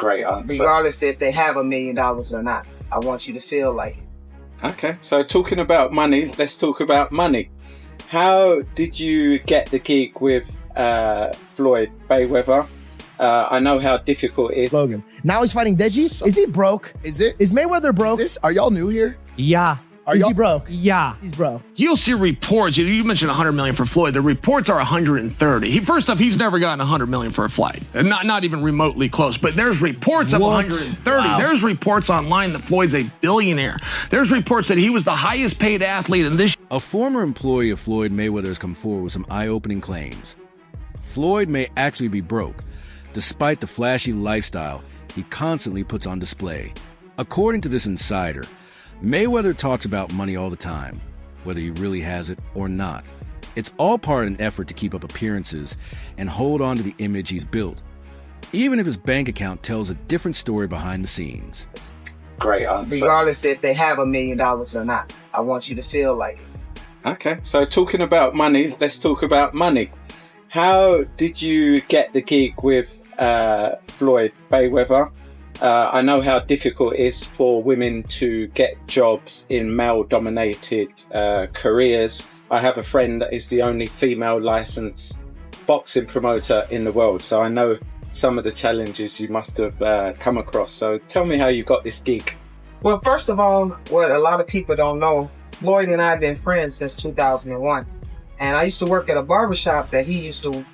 Great answer. Regardless if they have $1 million or not. I want you to feel like it. Okay, so talking about money, let's talk about money. How did you get the gig with Floyd Mayweather? I know how difficult it is. Logan. Now he's fighting Deji. Is he broke? Is it? Is Mayweather broke? Are y'all new here? Yeah. Is he broke? Yeah. He's broke. You'll see reports. You mentioned 100 million for Floyd. The reports are 130. First off, he's never gotten 100 million for a fight. Not even remotely close. But there's reports of 130. Wow. There's reports online that Floyd's a billionaire. There's reports that he was the highest paid athlete in this. A former employee of Floyd Mayweather has come forward with some eye-opening claims. Floyd may actually be broke, despite the flashy lifestyle he constantly puts on display. According to this insider, Mayweather talks about money all the time, whether he really has it or not. It's all part of an effort to keep up appearances and hold on to the image he's built, even if his bank account tells a different story behind the scenes. Great answer. Regardless if they have $1 million or not. I want you to feel like it. Okay, so talking about money, let's talk about money. How did you get the gig with Floyd Mayweather? I know how difficult it is for women to get jobs in male-dominated careers. I have a friend that is the only female licensed boxing promoter in the world, so I know some of the challenges you must have come across. So tell me how you got this gig. Well, first of all, what a lot of people don't know, Floyd and I have been friends since 2001. And I used to work at a barbershop that he used to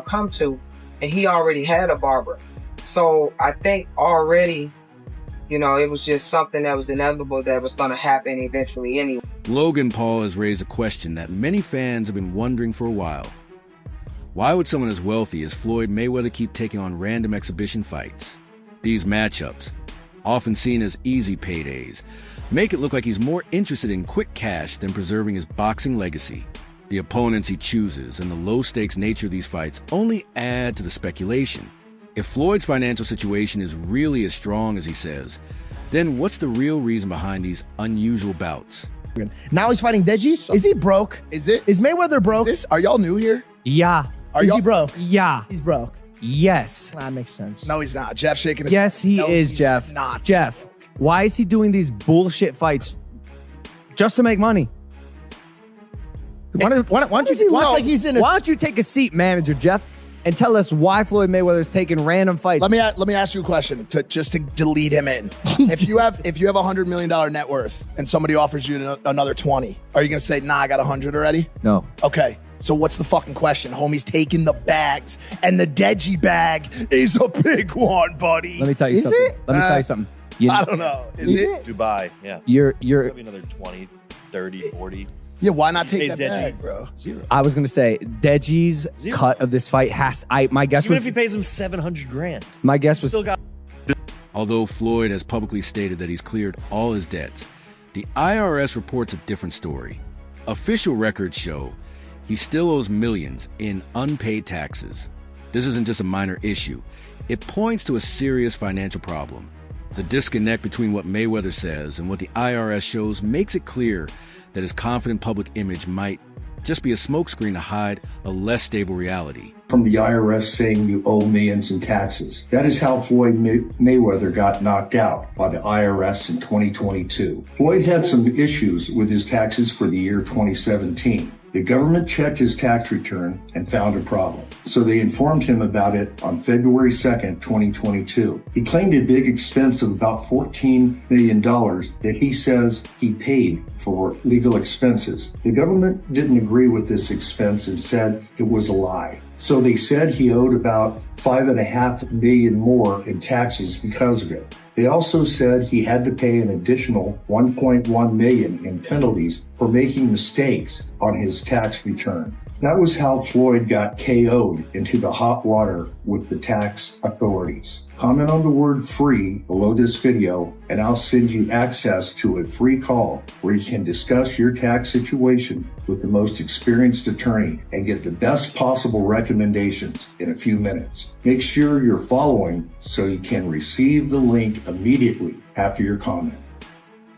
come to, and he already had a barber. So I think already, it was just something that was inevitable that was going to happen eventually anyway. Logan Paul has raised a question that many fans have been wondering for a while. Why would someone as wealthy as Floyd Mayweather keep taking on random exhibition fights? These matchups, often seen as easy paydays, make it look like he's more interested in quick cash than preserving his boxing legacy. The opponents he chooses and the low-stakes nature of these fights only add to the speculation. If Floyd's financial situation is really as strong as he says, then what's the real reason behind these unusual bouts? Now he's fighting Deji. Is he broke? Is it? Is Mayweather broke? Are y'all new here? Yeah. Is he broke? Yeah. He's broke. Yes. That makes sense. No, he's not. Jeff shaking his Yes, he no, is, he's Jeff. Not. Jeff, why is he doing these bullshit fights just to make money? Why don't you take a seat, manager Jeff, and tell us why Floyd Mayweather is taking random fights? Let me ask you a question just to lead him in. if you have $100 million net worth and somebody offers you another 20, are you gonna say, nah, I got 100 already? No. Okay. So what's the fucking question? Homie's taking the bags, and the Deji bag is a big one, buddy. Let me tell you something. Let me tell you something. I don't know. Is it? Dubai, yeah. You're Probably another 20, 30, 40. Yeah, why not take pays that Deji bag, bro? Zero. I was gonna say Deji's cut of this fight my guess Even was if he pays him $700,000. my guess was Still got. Although Floyd has publicly stated that he's cleared all his debts, the IRS reports a different story. Official records show he still owes millions in unpaid taxes. This isn't just a minor issue. It points to a serious financial problem. The disconnect between what Mayweather says and what the IRS shows makes it clear that his confident public image might just be a smokescreen to hide a less stable reality. From the IRS saying you owe millions in taxes. That is how Floyd Mayweather got knocked out by the IRS in 2022. Floyd had some issues with his taxes for the year 2017. The government checked his tax return and found a problem. So they informed him about it on February 2nd, 2022. He claimed a big expense of about $14 million that he says he paid for legal expenses. The government didn't agree with this expense and said it was a lie. So they said he owed about $5.5 million more in taxes because of it. They also said he had to pay an additional $1.1 million in penalties for making mistakes on his tax return. That was how Floyd got KO'd into the hot water with the tax authorities. Comment on the word free below this video and I'll send you access to a free call where you can discuss your tax situation with the most experienced attorney and get the best possible recommendations in a few minutes. Make sure you're following so you can receive the link immediately after your comment.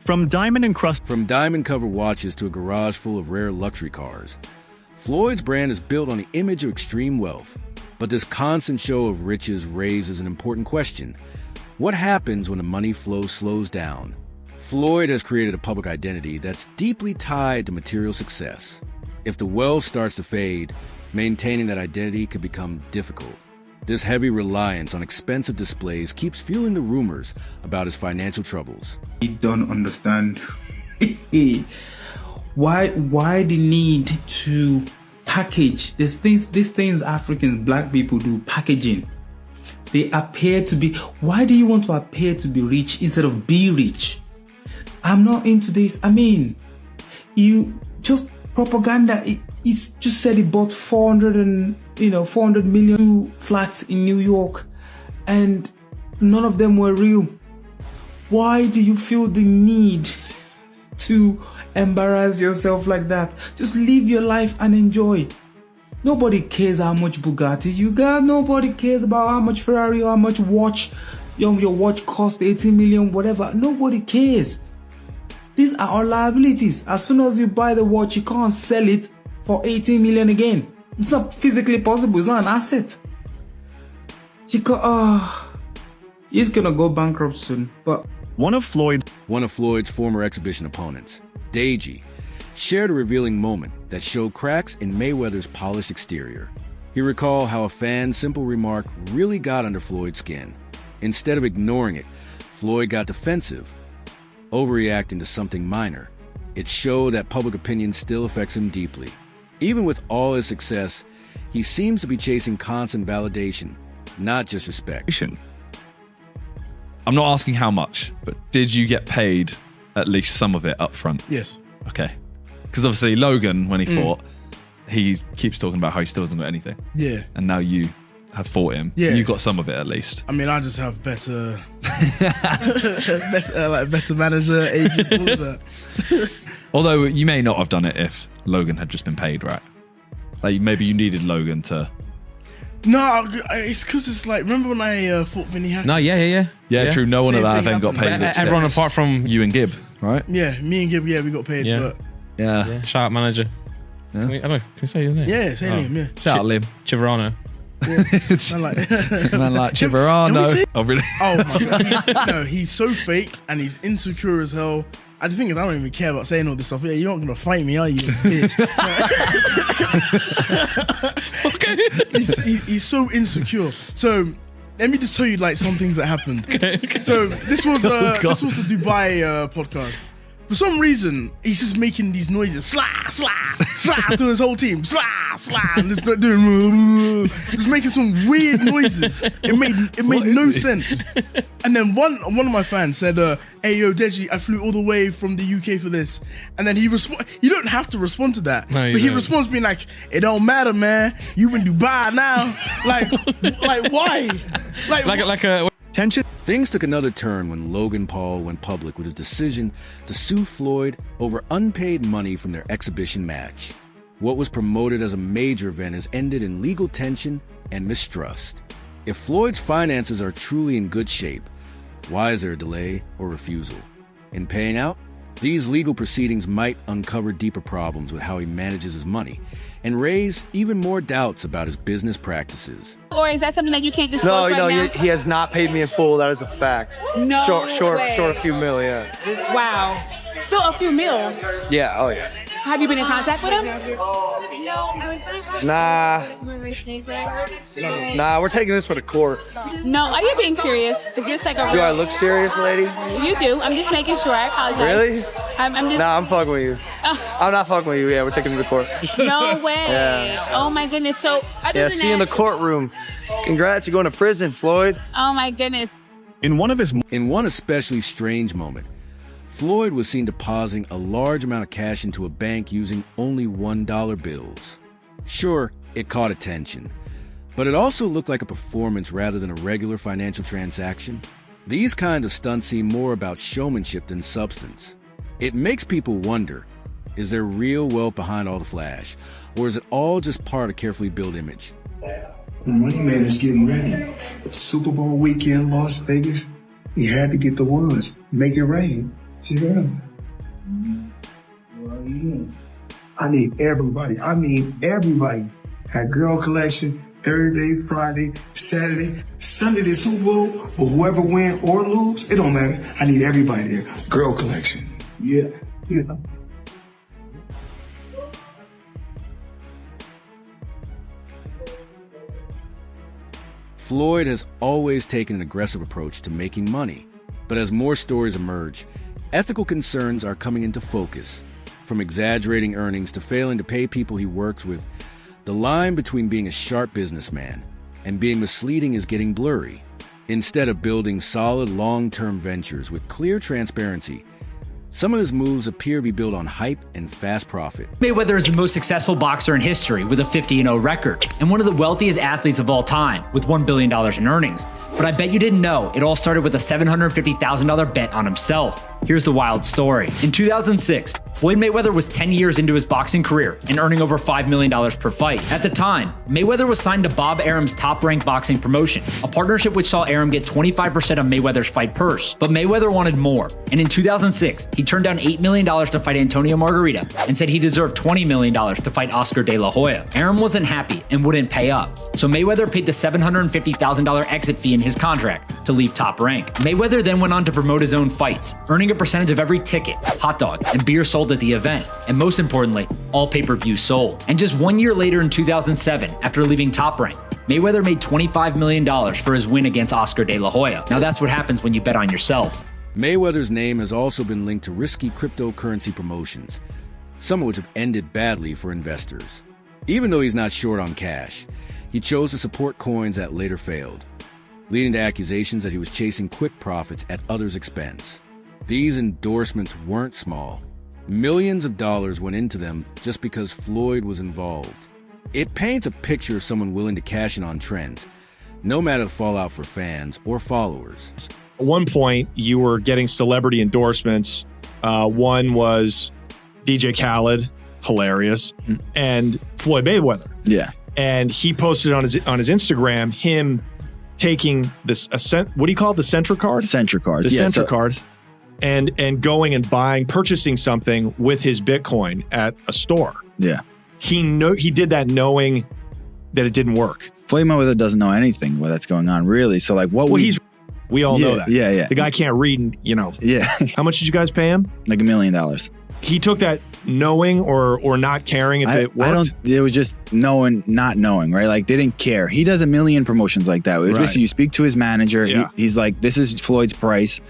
From diamond-covered watches to a garage full of rare luxury cars, Floyd's brand is built on the image of extreme wealth. But this constant show of riches raises an important question. What happens when the money flow slows down? Floyd has created a public identity that's deeply tied to material success. If the wealth starts to fade, maintaining that identity could become difficult. This heavy reliance on expensive displays keeps fueling the rumors about his financial troubles. I don't understand why the need to package these things Africans, black people do, packaging. They appear to be, why do you want to appear to be rich instead of be rich? I'm not into this. I mean, you just propaganda. It's just said he bought 400 million flats in New York, and none of them were real. Why do you feel the need to embarrass yourself like that? Just live your life and enjoy. Nobody cares how much Bugatti you got. Nobody cares about how much Ferrari or how much watch your watch cost, 18 million, whatever. Nobody cares. These are all liabilities. As soon as you buy the watch, you can't sell it for 18 million again. It's not physically possible. It's not an asset. He's gonna go bankrupt soon. But one of Floyd's former exhibition opponents, Deji, shared a revealing moment that showed cracks in Mayweather's polished exterior. He recalled how a fan's simple remark really got under Floyd's skin. Instead of ignoring it, Floyd got defensive, overreacting to something minor. It showed that public opinion still affects him deeply. Even with all his success, he seems to be chasing constant validation, not just respect. I'm not asking how much, but did you get paid at least some of it up front? Yes. Okay. Because obviously Logan, when he fought, he keeps talking about how he still hasn't got anything. Yeah. And now you have fought him. Yeah. You got some of it at least. I mean, I just have better manager, agent, all of that. Although you may not have done it if Logan had just been paid, right? Like maybe you needed Logan to... No, it's because it's like, remember when I fought Vinny Hackett? No, yeah, true. No one at that event got paid. Everyone apart from you and Gib, right? Yeah, me and Gib, we got paid. Yeah. But Yeah. Shout out manager. Yeah. I don't know, can we say his name? yeah, say name, yeah. Shout out Lim. Chiverano. Man like, Man like Chiverano. Oh, really? Oh my god, he's so fake and he's insecure as hell. And the thing is, I don't even care about saying all this stuff. Yeah, you're not gonna fight me, are you, bitch? Okay. He's so insecure. So let me just tell you like some things that happened. Okay. So this was the Dubai podcast. For some reason, he's just making these noises, slah, slah, slah, to his whole team, slah, slah, and just doing, just making some weird noises. It made no sense. And then one of my fans said, "Hey yo, Deji, I flew all the way from the UK for this." And then he you don't have to respond to that, no, but he responds being like, "It don't matter, man. You in Dubai now." like why? Like a tension. Things took another turn when Logan Paul went public with his decision to sue Floyd over unpaid money from their exhibition match. What was promoted as a major event has ended in legal tension and mistrust. If Floyd's finances are truly in good shape, why is there a delay or refusal? In paying out, these legal proceedings might uncover deeper problems with how he manages his money and raise even more doubts about his business practices. Or is that something that you can't disclose right now? He has not paid me in full. That is a fact. No Short way. a few mil, yeah. Wow. Still a few mil. Yeah, oh yeah. Have you been in contact with him? Nah, we're taking this for the court. No, are you being serious? Is this like a Do I look serious, lady? You do. I'm just making sure. I apologize. Really? I'm just... Nah, I'm fucking with you. I'm not fucking with you. Yeah, we're taking him to court. No way. Yeah. Oh my goodness. So, other than see you in the courtroom. Congrats, you're going to prison, Floyd. Oh my goodness. In one especially strange moment, Floyd was seen depositing a large amount of cash into a bank using only $1 bills. Sure, it caught attention, but it also looked like a performance rather than a regular financial transaction. These kinds of stunts seem more about showmanship than substance. It makes people wonder, is there real wealth behind all the flash, or is it all just part of a carefully built image? Money Man is getting ready. Super Bowl weekend, Las Vegas. He had to get the ones. Make it rain. See that? I need everybody. Had girl collection, Thursday, Friday, Saturday, Sunday, the Super Bowl. But whoever win or lose, it don't matter. I need everybody there. Girl collection. Yeah. Floyd has always taken an aggressive approach to making money, but as more stories emerge, ethical concerns are coming into focus. From exaggerating earnings to failing to pay people he works with, the line between being a sharp businessman and being misleading is getting blurry. Instead of building solid long-term ventures with clear transparency, some of his moves appear to be built on hype and fast profit. Mayweather is the most successful boxer in history with a 50-0 record and one of the wealthiest athletes of all time with $1 billion in earnings. But I bet you didn't know it all started with a $750,000 bet on himself. Here's the wild story. In 2006, Floyd Mayweather was 10 years into his boxing career and earning over $5 million per fight. At the time, Mayweather was signed to Bob Arum's Top-Rank Boxing promotion, a partnership which saw Arum get 25% of Mayweather's fight purse. But Mayweather wanted more, and in 2006, he turned down $8 million to fight Antonio Margarita and said he deserved $20 million to fight Oscar De La Hoya. Arum wasn't happy and wouldn't pay up, so Mayweather paid the $750,000 exit fee in his contract to leave Top Rank. Mayweather then went on to promote his own fights, earning a percentage of every ticket, hot dog, and beer sold at the event, and most importantly, all pay-per-views sold. And just 1 year later in 2007, after leaving Top Rank, Mayweather made $25 million for his win against Oscar De La Hoya. Now that's what happens when you bet on yourself. Mayweather's name has also been linked to risky cryptocurrency promotions, some of which have ended badly for investors. Even though he's not short on cash, he chose to support coins that later failed, leading to accusations that he was chasing quick profits at others' expense. These endorsements weren't small. Millions of dollars went into them just because Floyd was involved. It paints a picture of someone willing to cash in on trends, no matter the fallout for fans or followers. At one point, you were getting celebrity endorsements. One was DJ Khaled, hilarious, and Floyd Mayweather. Yeah. And he posted on his Instagram him taking this what do you call it? The Centra card? Centra card. The Centra card. And going and purchasing something with his Bitcoin at a store. Yeah. He did that knowing that it didn't work. Floyd Mayweather doesn't know anything what that's going on, really. So like we all know that. Yeah, yeah. The guy can't read, Yeah. How much did you guys pay him? Like $1 million. He took that knowing or not caring if it worked? It was just knowing, not knowing, right? Like they didn't care. He does a million promotions like that. It was basically you speak to his manager. Yeah. He's like, this is Floyd's price.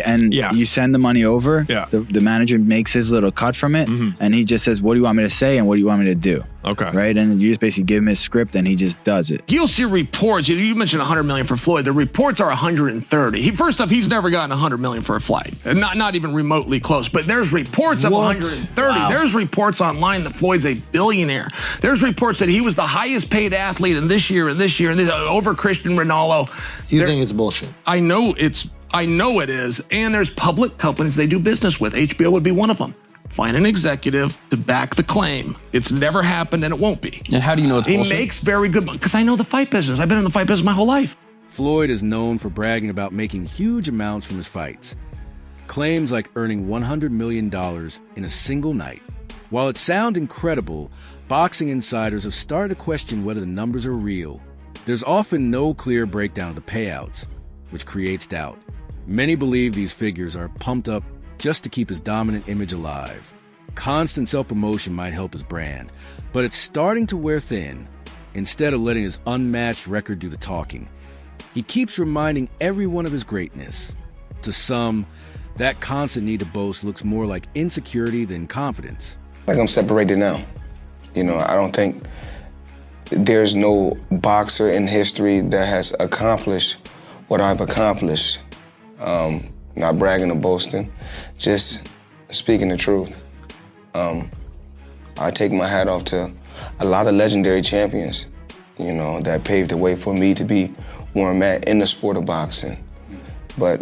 And you send the money over. Yeah. The manager makes his little cut from it. And he just says, what do you want me to say? And what do you want me to do? Okay. Right. And you just basically give him his script and he just does it. You'll see reports. You mentioned $100 million for Floyd. The reports are 130. First off, he's never gotten $100 million for a flight. Not even remotely close. But there's reports of 130. Wow. There's reports online that Floyd's a billionaire. There's reports that he was the highest paid athlete in this year and this year and this over Cristiano Ronaldo. You think it's bullshit? I know it is. And there's public companies they do business with. HBO would be one of them. Find an executive to back the claim. It's never happened and it won't be. And how do you know it's bullshit? He makes very good money because I know the fight business. I've been in the fight business my whole life. Floyd is known for bragging about making huge amounts from his fights. Claims like earning $100 million in a single night. While it sounds incredible, boxing insiders have started to question whether the numbers are real. There's often no clear breakdown of the payouts, which creates doubt. Many believe these figures are pumped up just to keep his dominant image alive. Constant self-promotion might help his brand, but it's starting to wear thin. Instead of letting his unmatched record do the talking, he keeps reminding everyone of his greatness. To some, that constant need to boast looks more like insecurity than confidence. Like I'm separated now. I don't think there's no boxer in history that has accomplished what I've accomplished. Not bragging or boasting, just speaking the truth. I take my hat off to a lot of legendary champions, that paved the way for me to be where I'm at in the sport of boxing. But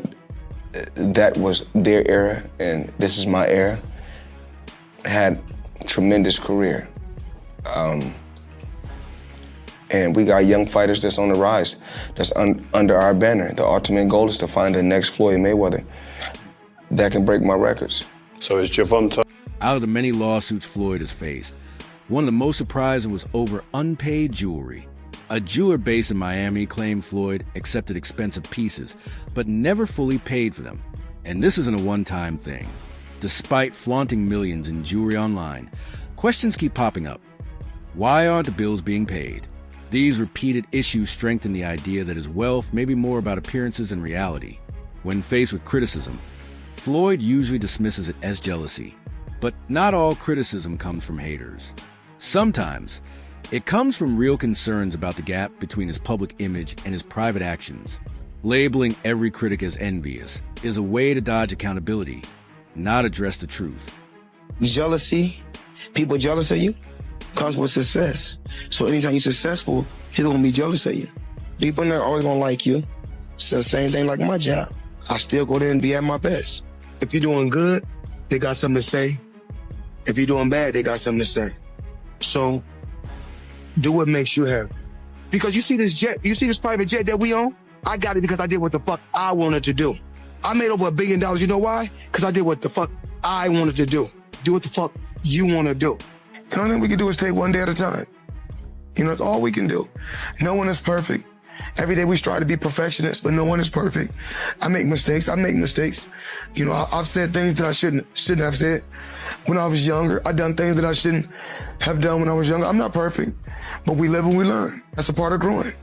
that was their era, and this is my era. I had a tremendous career. And we got young fighters that's on the rise, that's under our banner. The ultimate goal is to find the next Floyd Mayweather that can break my records. So is Javonte? Out of the many lawsuits Floyd has faced, one of the most surprising was over unpaid jewelry. A jeweler based in Miami claimed Floyd accepted expensive pieces, but never fully paid for them. And this isn't a one-time thing. Despite flaunting millions in jewelry online, questions keep popping up. Why aren't the bills being paid? These repeated issues strengthen the idea that his wealth may be more about appearances than reality. When faced with criticism, Floyd usually dismisses it as jealousy. But not all criticism comes from haters. Sometimes, it comes from real concerns about the gap between his public image and his private actions. Labeling every critic as envious is a way to dodge accountability, not address the truth. Jealousy, people jealous of you, comes with success. So anytime you're successful, people gonna be jealous of you. People in there always gonna like you. It's the same thing like my job. I still go there and be at my best. If you're doing good, they got something to say. If you're doing bad, they got something to say. So do what makes you happy. Because you see this jet, you see this private jet that we own? I got it because I did what the fuck I wanted to do. I made over $1 billion. You know why? Because I did what the fuck I wanted to do. Do what the fuck you want to do. The only thing we can do is take one day at a time. You know, it's all we can do. No one is perfect. Every day we strive to be perfectionists, but no one is perfect. I make mistakes. I make mistakes. You know, I've said things that I shouldn't have said when I was younger. I've done things that I shouldn't have done when I was younger. I'm not perfect, but we live and we learn. That's a part of growing.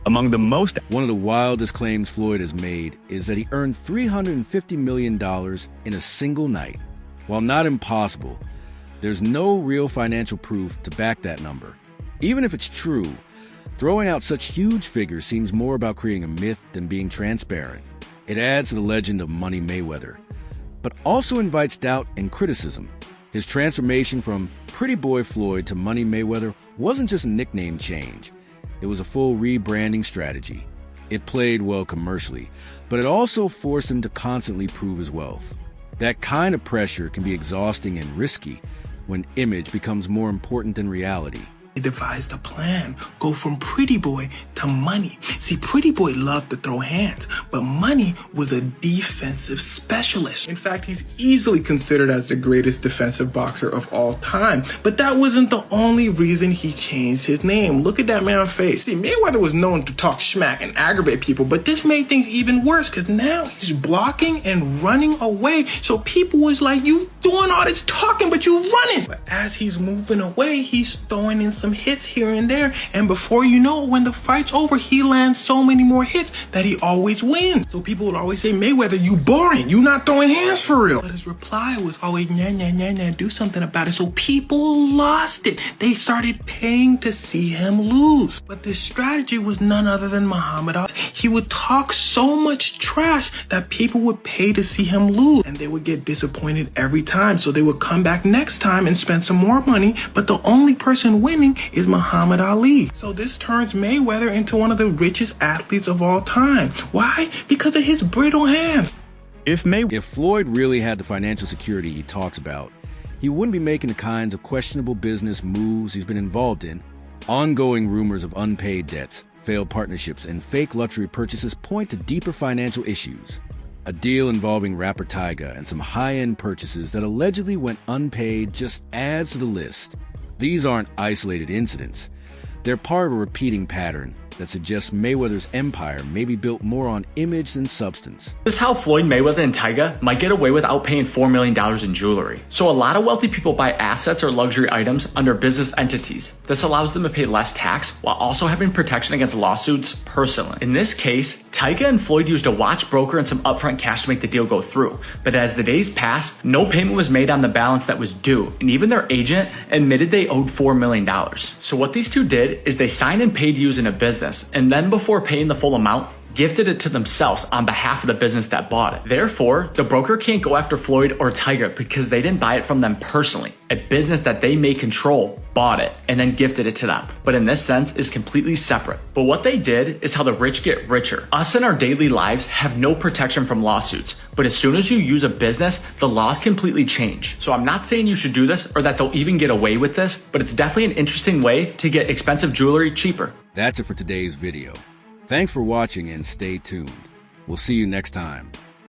One of the wildest claims Floyd has made is that he earned $350 million in a single night. While not impossible, there's no real financial proof to back that number. Even if it's true, throwing out such huge figures seems more about creating a myth than being transparent. It adds to the legend of Money Mayweather, but also invites doubt and criticism. His transformation from Pretty Boy Floyd to Money Mayweather wasn't just a nickname change. It was a full rebranding strategy. It played well commercially, but it also forced him to constantly prove his wealth. That kind of pressure can be exhausting and risky when image becomes more important than reality. They devised a plan. Go from Pretty Boy to Money. See, Pretty Boy loved to throw hands, but Money was a defensive specialist. In fact, he's easily considered as the greatest defensive boxer of all time. But that wasn't the only reason he changed his name. Look at that man's face. See, Mayweather was known to talk smack and aggravate people, but this made things even worse because now he's blocking and running away. So people was like, you doing all this talking, but you running. But as he's moving away, he's throwing in some hits here and there, and before you know it, when the fight's over, he lands so many more hits that he always wins. So people would always say, Mayweather, you boring, you not throwing hands for real. But his reply was always, nah, do something about it. So people lost it. They started paying to see him lose. But this strategy was none other than Muhammad Ali. He would talk so much trash that people would pay to see him lose, and they would get disappointed every time. So they would come back next time and spend some more money, but the only person winning is Muhammad Ali. So this turns Mayweather into one of the richest athletes of all time. Why? Because of his brittle hands. If Floyd really had the financial security he talks about, he wouldn't be making the kinds of questionable business moves he's been involved in. Ongoing rumors of unpaid debts, failed partnerships, and fake luxury purchases point to deeper financial issues. A deal involving rapper Tyga and some high-end purchases that allegedly went unpaid just adds to the list. These aren't isolated incidents. They're part of a repeating pattern that suggests Mayweather's empire may be built more on image than substance. This is how Floyd Mayweather and Tyga might get away without paying $4 million in jewelry. So a lot of wealthy people buy assets or luxury items under business entities. This allows them to pay less tax while also having protection against lawsuits personally. In this case, Tyga and Floyd used a watch broker and some upfront cash to make the deal go through. But as the days passed, no payment was made on the balance that was due, and even their agent admitted they owed $4 million. So what these two did is they signed and paid using a business, and then before paying the full amount, gifted it to themselves on behalf of the business that bought it. Therefore, the broker can't go after Floyd or Tyga because they didn't buy it from them personally. A business that they may control bought it and then gifted it to them, but in this sense is completely separate. But what they did is how the rich get richer. Us in our daily lives have no protection from lawsuits, but as soon as you use a business, the laws completely change. So I'm not saying you should do this or that they'll even get away with this, but it's definitely an interesting way to get expensive jewelry cheaper. That's it for today's video. Thanks for watching and stay tuned. We'll see you next time.